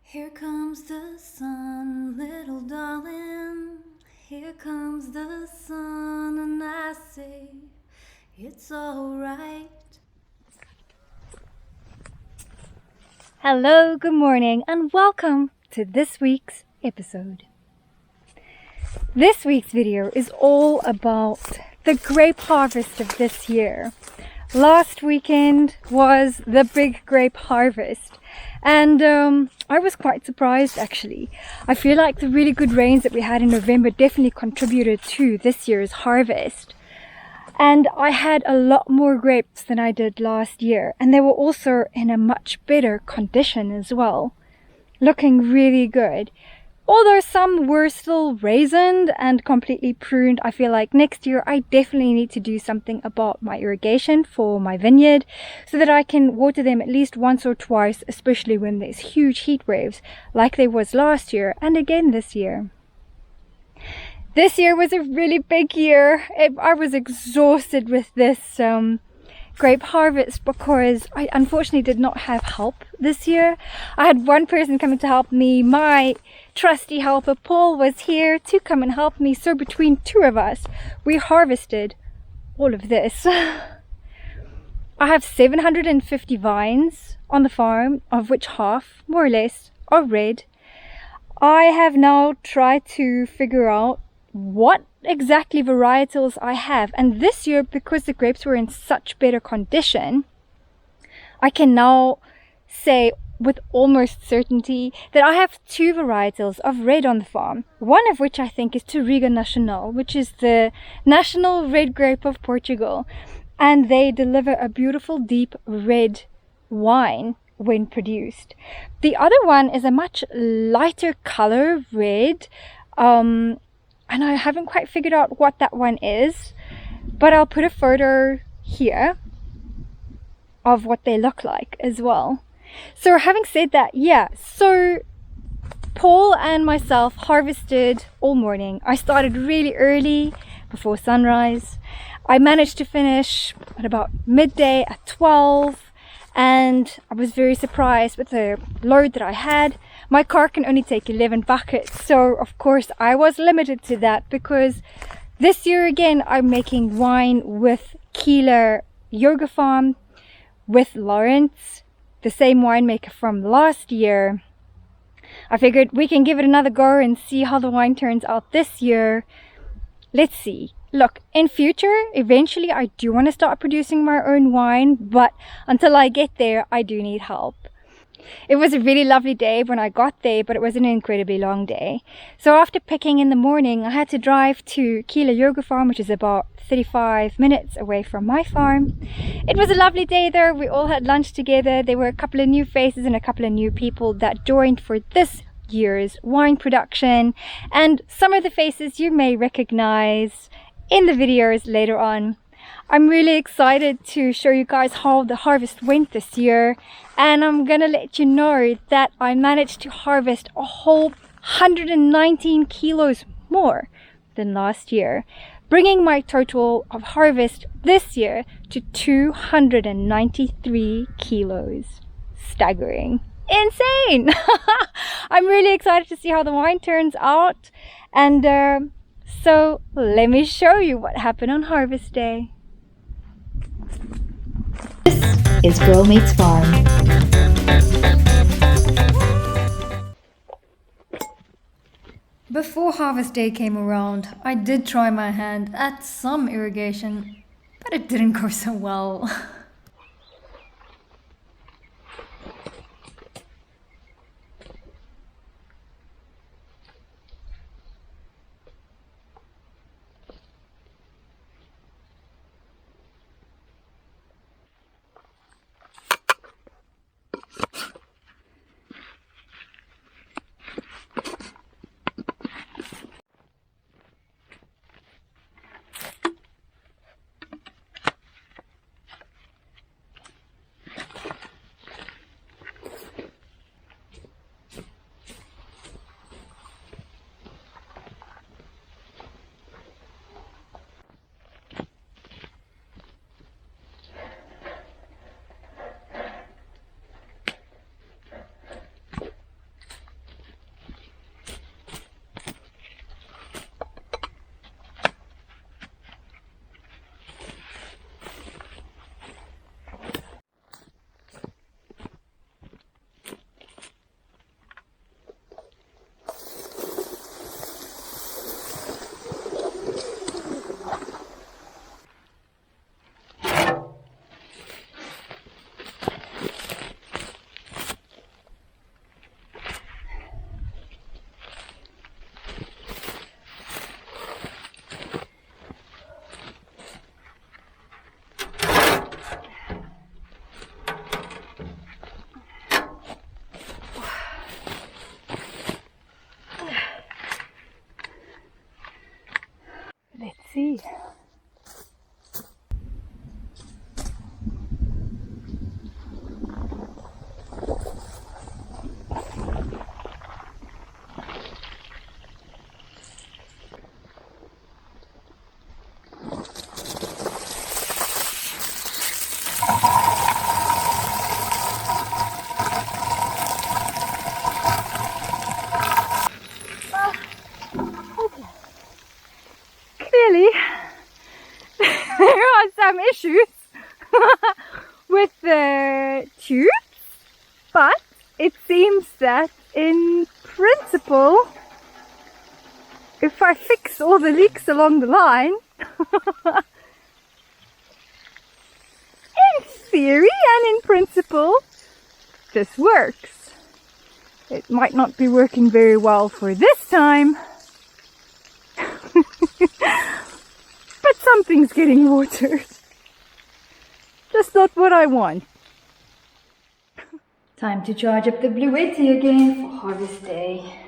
Here comes the sun, little darling. Here comes the sun, and I say it's alright. Hello, good morning, and welcome to this week's episode. This week's video is all about the grape harvest of this year. Last weekend was the big grape harvest, and I was quite surprised actually. I feel like the really good rains that we had in November definitely contributed to this year's harvest. And I had a lot more grapes than I did last year, and they were also in a much better condition as well, looking really good. Although some were still raisined and completely pruned, I feel like next year I definitely need to do something about my irrigation for my vineyard so that I can water them at least once or twice, especially when there's huge heat waves like there was last year and again this year. This year was a really big year. I was exhausted with this grape harvest because I unfortunately did not have help this year. I had one person coming to help me. My trusty helper Paul was here to come and help me, so between two of us we harvested all of this. I have 750 vines on the farm, of which half more or less are red. I have now tried to figure out what exactly varietals I have, and this year, because the grapes were in such better condition, I can now say with almost certainty that I have two varietals of red on the farm, one of which I think is Touriga Nacional, which is the national red grape of Portugal, and they deliver a beautiful deep red wine when produced. The other one is a much lighter color red, and I haven't quite figured out what that one is, but I'll put a photo here of what they look like as well. So having said that, so Paul and myself harvested all morning. I started really early before sunrise. I managed to finish at about midday at 12, and I was very surprised with the load that I had. My car can only take 11 buckets, so of course I was limited to that, because this year again I'm making wine with Keela Yoga Farm, with Laurence, the same winemaker from last year. I figured we can give it another go and see how the wine turns out this year. Let's see. Look, in future, eventually I do want to start producing my own wine, but until I get there, I do need help. It was a really lovely day when I got there, but it was an incredibly long day. So after picking in the morning, I had to drive to Keela Yoga Farm, which is about 35 minutes away from my farm. It was a lovely day there. We all had lunch together. There were a couple of new faces and a couple of new people that joined for this year's wine production, and some of the faces you may recognize in the videos later on. I'm really excited to show you guys how the harvest went this year, and I'm gonna let you know that I managed to harvest a whole 119 kilos more than last year, bringing my total of harvest this year to 293 kilos. Staggering. Insane! I'm really excited to see how the wine turns out, and so let me show you what happened on harvest day. This is Girl Meets Farm. Before harvest day came around, I did try my hand at some irrigation, but it didn't go so well. seems that in principle, if I fix all the leaks along the line, in theory and in principle, this works. It might not be working very well for this time, but something's getting watered. Just not what I want. Time to charge up the Bluetti again for harvest day.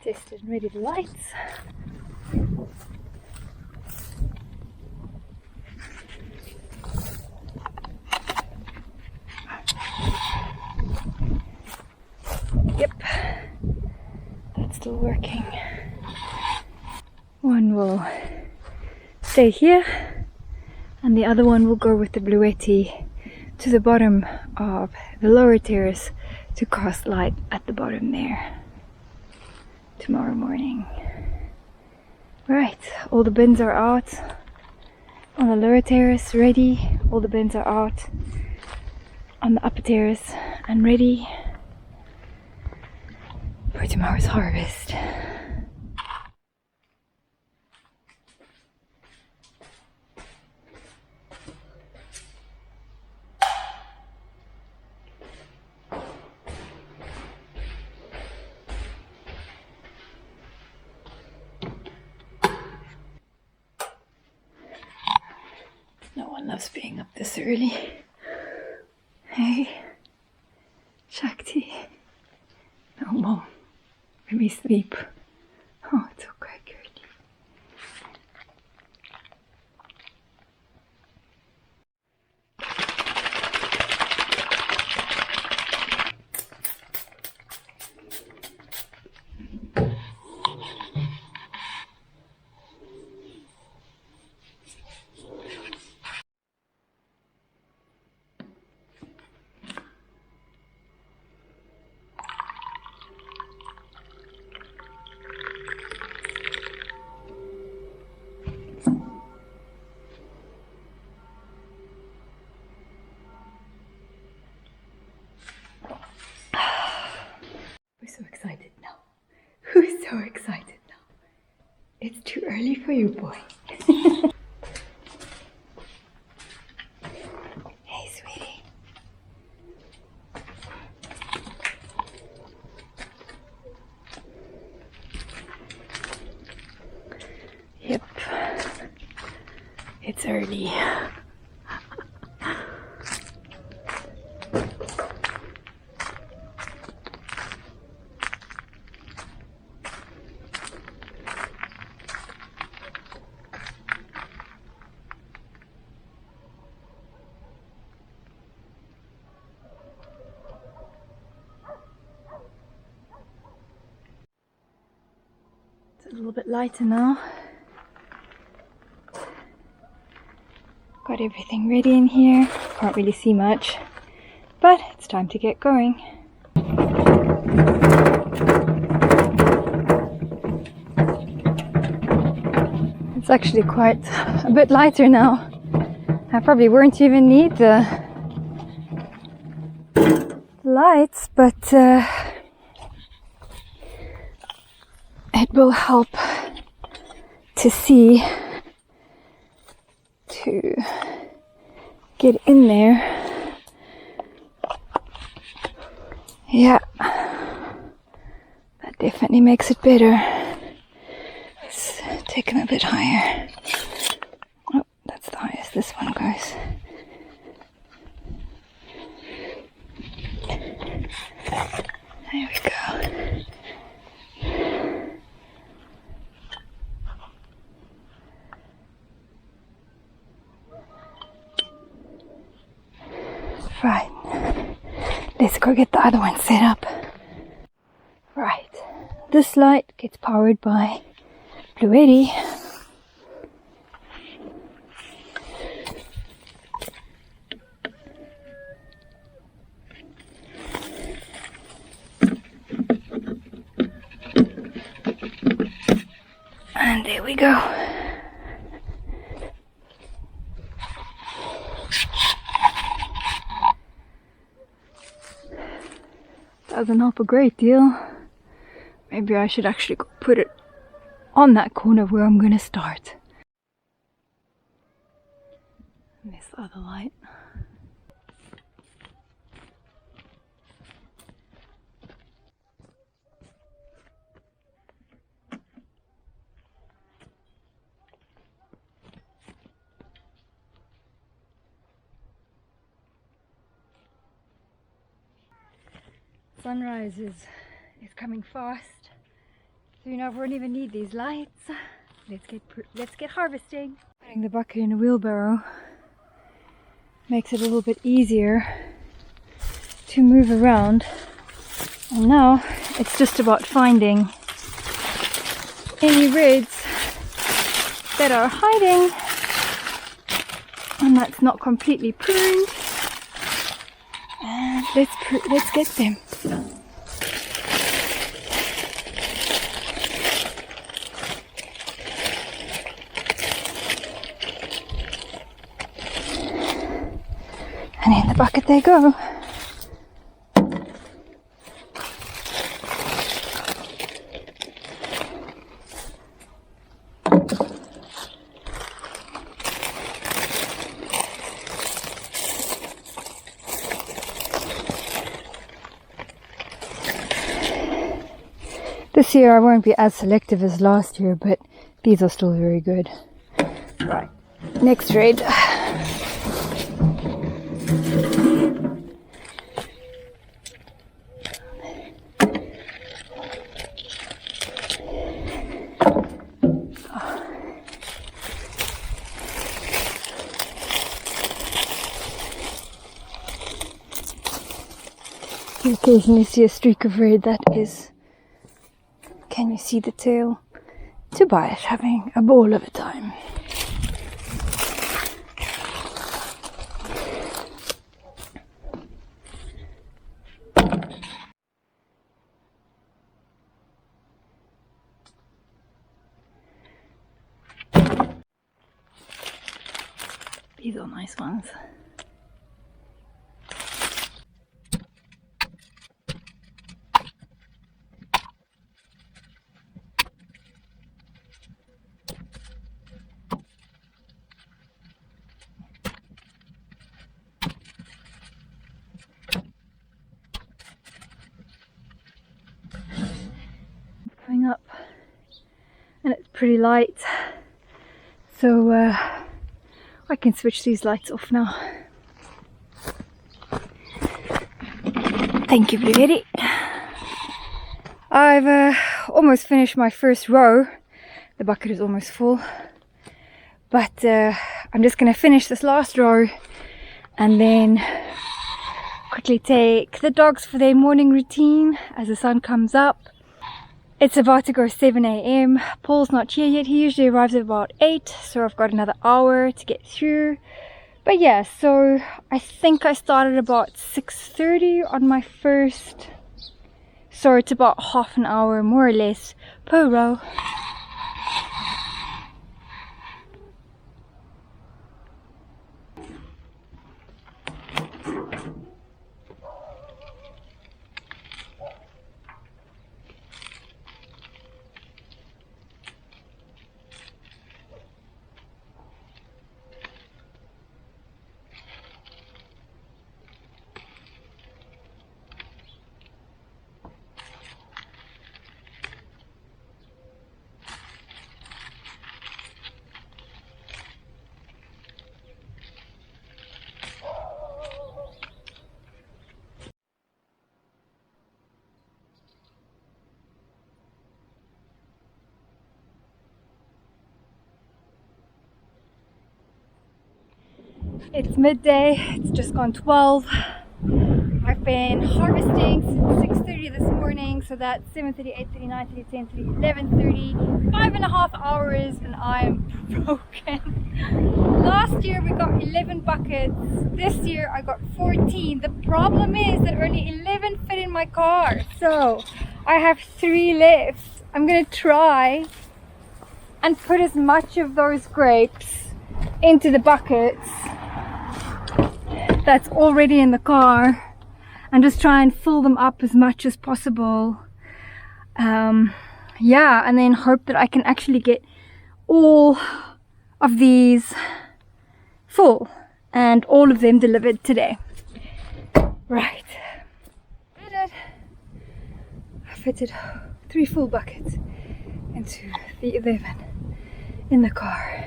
Tested and ready the lights. Yep, that's still working. One will stay here and the other one will go with the Bluetti to the bottom of the lower terrace to cast light at the bottom there tomorrow morning. Right, all the bins are out on the lower terrace, ready. All the bins are out on the upper terrace and ready for tomorrow's harvest. No one loves being up this early. Hey, Shakti. No, Mom. Let me sleep. Oh, it's okay, girlie. We're so excited now. Who's so excited now? It's too early for you, boy. Hey, sweetie. Yep. It's early. It's a little bit lighter now. Got everything ready in here. Can't really see much, but it's time to get going. It's actually quite a bit lighter now. I probably won't even need the lights, but it will help to see, to get in there. Yeah, that definitely makes it better. Let's take them a bit higher. Oh, that's the highest this one goes. There we go. Let's go get the other one set up. Right, this light gets powered by Bluetti. And there we go. Doesn't help a great deal. Maybe I should actually go put it on that corner where I'm gonna start. And this other light. Sunrise is coming fast. Soon I won't even need these lights. Let's get harvesting. Putting the bucket in a wheelbarrow makes it a little bit easier to move around. And now it's just about finding any reds that are hiding and that's not completely pruned. And let's get them. And in the bucket they go. This year I won't be as selective as last year, but these are still very good. Right, next red. You occasionally see a streak of red that is, can you see the tail? Tobias having a ball of a time. These are nice ones. Coming up, and it's pretty light, so I can switch these lights off now. Thank you, Bluetti. I've almost finished my first row. The bucket is almost full, but I'm just going to finish this last row and then quickly take the dogs for their morning routine as the sun comes up. It's about to go 7 a.m. Paul's not here yet. He usually arrives at about 8, so I've got another hour to get through. But yeah, so I think I started about 6:30 on my first, so it's about half an hour more or less per row. It's midday, it's just gone 12. I've been harvesting since 6:30 this morning, so that's 7:30, 8:30, 9:30, 10:30, 11:30, 5.5 hours, and I'm broken. Last year we got 11 buckets. This year I got 14. The problem is that only 11 fit in my car, so I have 3 left. I'm gonna try and put as much of those grapes into the buckets that's already in the car and just try and fill them up as much as possible. Yeah, and then hope that I can actually get all of these full and all of them delivered today. Right, did it. I fitted 3 full buckets into the 11 in the car.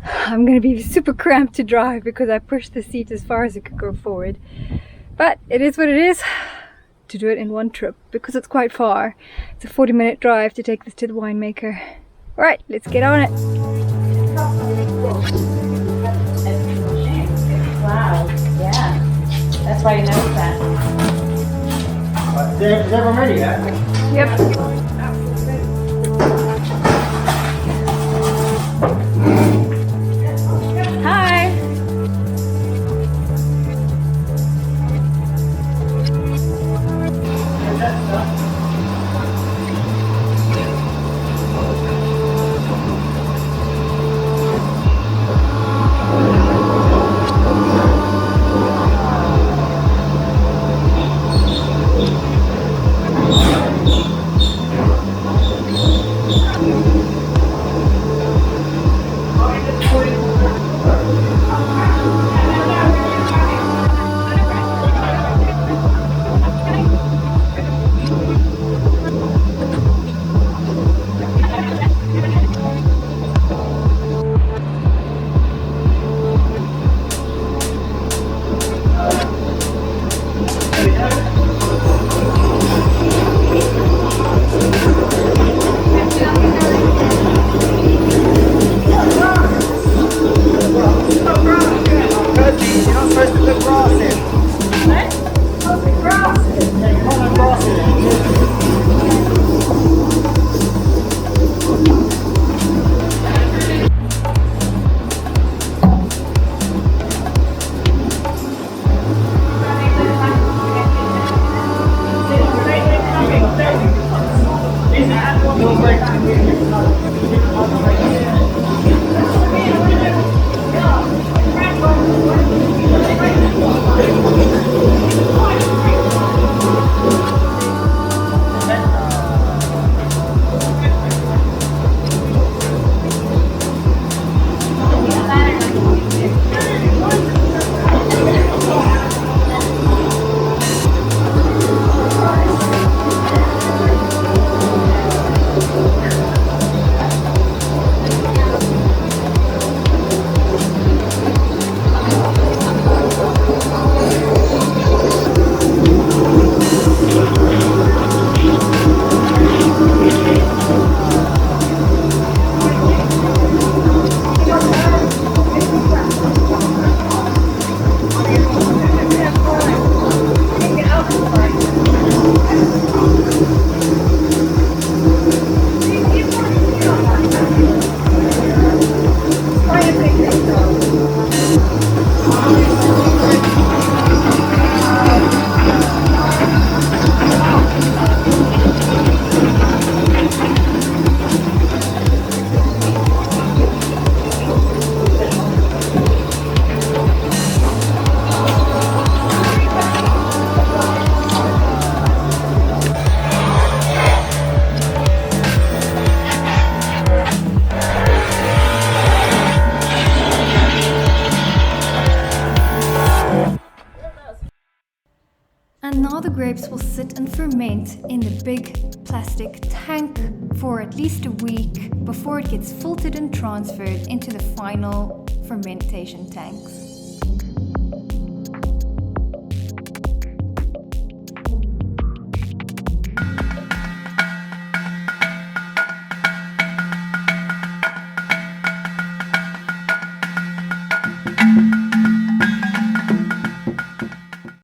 I'm going to be super cramped to drive because I pushed the seat as far as it could go forward. But it is what it is to do it in one trip because it's quite far. It's a 40-minute drive to take this to the winemaker. Alright, let's get on it. Wow, yeah. That's why you noticed that. Is everyone ready yet? Yep. Hi. And now the grapes will sit and ferment in the big plastic tank for at least a week before it gets filtered and transferred into the final fermentation tanks.